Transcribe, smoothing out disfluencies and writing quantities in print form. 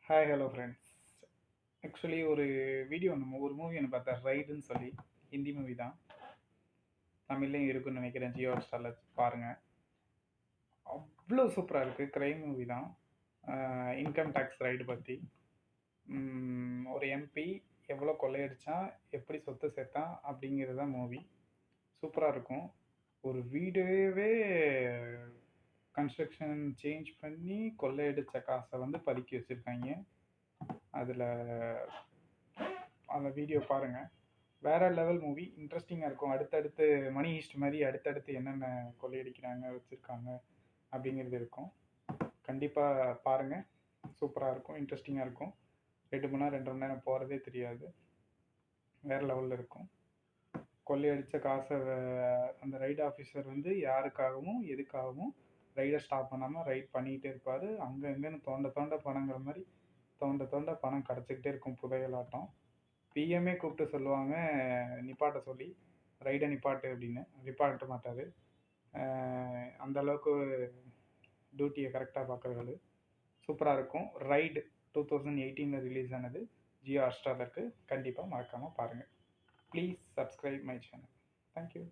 Hi hello friends. Actually ஒரு movie ஒன்று பார்த்தேன், ரைடுன்னு சொல்லி. ஹிந்தி மூவி தான். தமிழ்லையும் இருக்குன்னு நினைக்கிறேன். ஜியோ ஹாட்ஸ்டாரில் பாருங்கள். அவ்வளோ சூப்பராக இருக்குது. க்ரைம் மூவி தான். இன்கம் டேக்ஸ் ரைடு பற்றி. ஒரு எம்பி எவ்வளோ கொள்ளையடிச்சான், எப்படி சொத்து சேர்த்தான் அப்படிங்கிறது தான் மூவி. சூப்பராக இருக்கும். ஒரு வீடவே கன்ஸ்ட்ரக்ஷன் சேஞ்ச் பண்ணி கொள்ளையடித்த காசை வந்து பதுக்கி வச்சுருக்காங்க. அதில் அந்த வீடியோ பாருங்கள். வேற லெவல் மூவி. இன்ட்ரெஸ்டிங்காக இருக்கும். அடுத்தடுத்து மணி ஹீஸ்ட் மாதிரி அடுத்தடுத்து என்னென்ன கொள்ளையடிக்கிறாங்க வச்சுருக்காங்க அப்படிங்கிறது இருக்கும். கண்டிப்பாக பாருங்கள். சூப்பராக இருக்கும், இன்ட்ரெஸ்டிங்காக இருக்கும். 2 மணி நேரம் 2.5 மணி நேரம் போகிறதே தெரியாது. வேறு லெவலில் இருக்கும். கொள்ளையடித்த காசை அந்த ரைட் ஆஃபீஸர் வந்து யாருக்காகவும் எதுக்காகவும் ரைடை ஸ்டாப் பண்ணாமல் ரைட் பண்ணிக்கிட்டே இருப்பார். அங்கே எங்கேன்னு தோண்ட தோண்ட பணங்கிற மாதிரி தோண்ட தோண்ட பணம் கிடச்சிக்கிட்டே இருக்கும். புதையலாட்டம். பிஎம்ஏ கூப்பிட்டு சொல்லுவாங்க நிப்பாட்ட சொல்லி, ரைடை நிப்பாட்டு அப்படின்னு. நிப்பாட்ட மாட்டார். அந்த அளவுக்கு டியூட்டியை கரெக்டாக பார்க்குறது. சூப்பராக இருக்கும். ரைடு 2018 ரிலீஸ் ஆனது. ஜியோ ஹாட்ஸ்டாரில் இருக்குது. கண்டிப்பாக மறக்காமல் பாருங்கள். Please subscribe my channel. Thank you.